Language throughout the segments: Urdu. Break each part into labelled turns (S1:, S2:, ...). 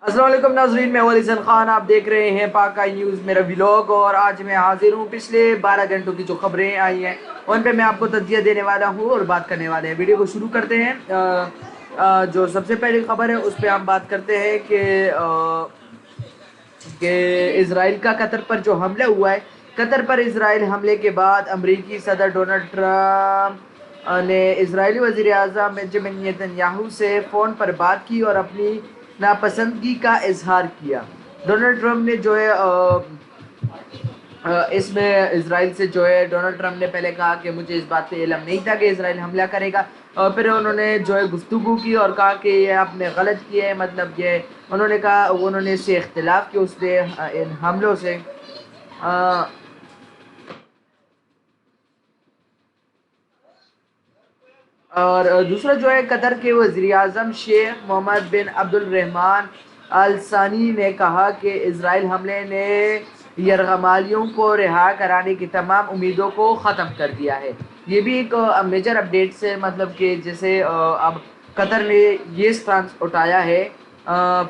S1: السلام علیکم ناظرین، میں ولی خان، آپ دیکھ رہے ہیں پاک نیوز میرا ولاگ، اور آج میں حاضر ہوں پچھلے 12 گھنٹوں کی جو خبریں آئی ہیں ان پہ میں آپ کو تجزیہ دینے والا ہوں اور بات کرنے والے ہیں۔ ویڈیو کو شروع کرتے ہیں۔ جو سب سے پہلی خبر ہے اس پہ ہم بات کرتے ہیں کہ اسرائیل کا قطر پر جو حملہ ہوا ہے۔ قطر پر اسرائیل حملے کے بعد امریکی صدر ڈونلڈ ٹرمپ نے اسرائیلی وزیر اعظم بنجامن نیتن یاہو سے فون پر بات کی اور اپنی ناپسندگی کا اظہار کیا۔ ڈونلڈ ٹرمپ نے جو ہے اس میں اسرائیل سے جو ہے ڈونلڈ ٹرمپ نے پہلے کہا کہ مجھے اس بات پہ علم نہیں تھا کہ اسرائیل حملہ کرے گا، اور پھر انہوں نے جو ہے گفتگو کی اور کہا کہ یہ آپ نے غلط کیا ہے، مطلب یہ انہوں نے کہا، انہوں نے اس سے اختلاف کیا اس پہ ان حملوں سے۔ اور دوسرا جو ہے قطر کے وزیر اعظم شیخ محمد بن عبد الرحمن آل ثانی نے کہا کہ اسرائیل حملے نے یرغمالیوں کو رہا کرانے کی تمام امیدوں کو ختم کر دیا ہے۔ یہ بھی ایک میجر اپڈیٹ سے، مطلب کہ جیسے اب قطر نے یہ سٹانس اٹھایا ہے،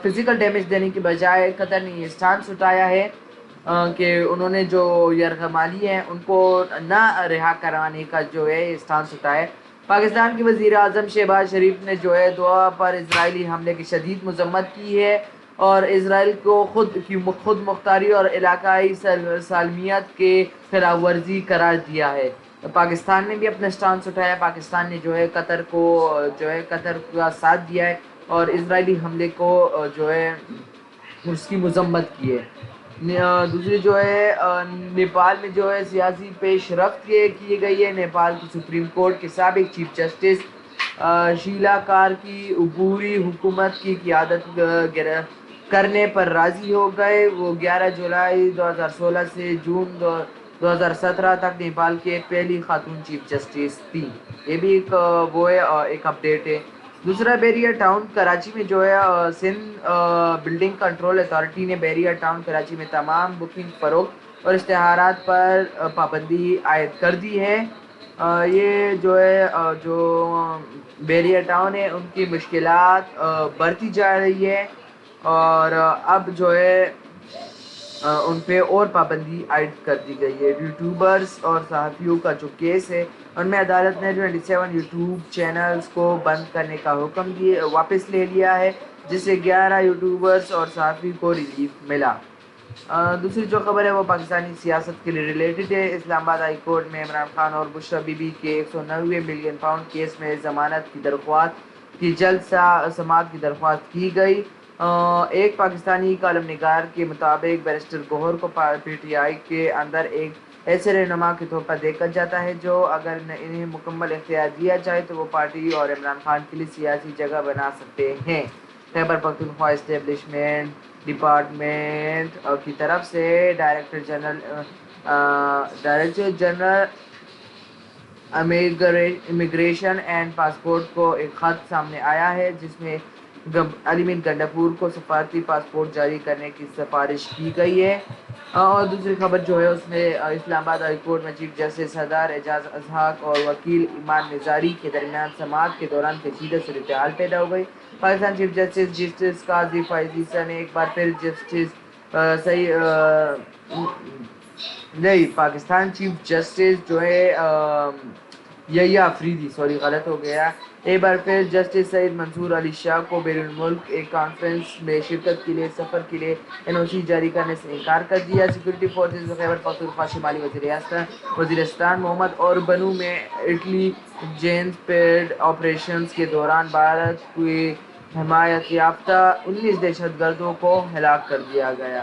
S1: فزیکل ڈیمیج دینے کی بجائے قطر نے یہ سٹانس اٹھایا ہے کہ انہوں نے جو یرغمالی ہیں ان کو نہ رہا کروانے کا جو ہے یہ سٹانس اٹھایا ہے۔ پاکستان کے وزیر اعظم شہباز شریف نے جو ہے دعا پر اسرائیلی حملے کی شدید مذمت کی ہے اور اسرائیل کو خود مختاری اور علاقائی سالمیت کے خلاف ورزی قرار دیا ہے۔ پاکستان نے بھی اپنا سٹانس اٹھایا۔ پاکستان نے جو ہے قطر کا ساتھ دیا ہے اور اسرائیلی حملے کو جو ہے اس کی مذمت کی ہے۔ دوسری جو ہے نیپال میں جو ہے سیاسی پیش رفت کی گئی ہے۔ نیپال کی سپریم کورٹ کے سابق چیف جسٹس شیلا کار کی عبوری حکومت کی قیادت کرنے پر راضی ہو گئے۔ وہ 11 جولائی 2016 سے جون 2017 تک نیپال کے پہلی خاتون چیف جسٹس تھی۔ یہ بھی ایک اپڈیٹ ہے۔ دوسرا بیریا ٹاؤن کراچی میں جو ہے سندھ بلڈنگ کنٹرول اتھارٹی نے بیریا ٹاؤن کراچی میں تمام بکنگ، فروخت اور اشتہارات پر پابندی عائد کر دی ہے۔ یہ جو ہے جو بیریا ٹاؤن ہے ان کی مشکلات بڑھتی جا رہی ہے اور اب جو ہے ان پہ اور پابندی عائد کر دی گئی ہے۔ یوٹیوبرز اور صحافیوں کا جو کیس ہے ان میں عدالت نے 27 یوٹیوب چینلز کو بند کرنے کا حکم واپس لے لیا ہے، جس سے 11 یوٹیوبرز اور صحافی کو ریلیف ملا۔ دوسری جو خبر ہے وہ پاکستانی سیاست کے لیے ریلیٹڈ ہے۔ اسلام آباد ہائی کورٹ میں عمران خان اور بشرا بی بی کے 190 ملین پاؤنڈ کیس میں ضمانت کی درخواست کی جلد سماعت کی درخواست کی گئی۔ ایک پاکستانی کالم نگار کے مطابق بیرسٹر گوہر کو پی ٹی آئی کے اندر ایک ایسے رہنما کے طور پر دیکھا جاتا ہے جو اگر انہیں مکمل اختیار دیا جائے تو وہ پارٹی اور عمران خان کے لیے سیاسی جگہ بنا سکتے ہیں۔ خیبر پختونخوا اسٹیبلشمنٹ ڈپارٹمنٹ کی طرف سے director general immigration and passport کو ایک خط سامنے آیا ہے جس میں علی میر گنڈاپور کو سفارتی پاسپورٹ جاری کرنے کی سفارش کی گئی ہے۔ اور دوسری خبر جو ہے اس میں اسلام آباد ہائی کورٹ میں چیف جسٹس ہدار اعجاز اسحاق اور وکیل ایمان نظاری کے درمیان سماعت کے دوران پیچیدہ صورتحال پیدا ہو گئی۔ پاکستان چیف جسٹس قاضی فائز عیسیٰ نے ایک بار پھر پاکستان چیف جسٹس جو ہے یحییٰ آفریدی غلط ہو گیا، ایک بار پھر جسٹس سعید منصور علی شاہ کو بیرون ملک ایک کانفرنس میں شرکت کے لیے سفر کے لیے NOC جاری کرنے سے انکار کر دیا۔ سیکورٹی فورسز خیبر پختونخوا شمالی وزیرستان محمد اور بنو میں انٹیلیجنس پیڈ آپریشنز کے دوران بھارت کی حمایت یافتہ 19 دہشت گردوں کو ہلاک کر دیا گیا۔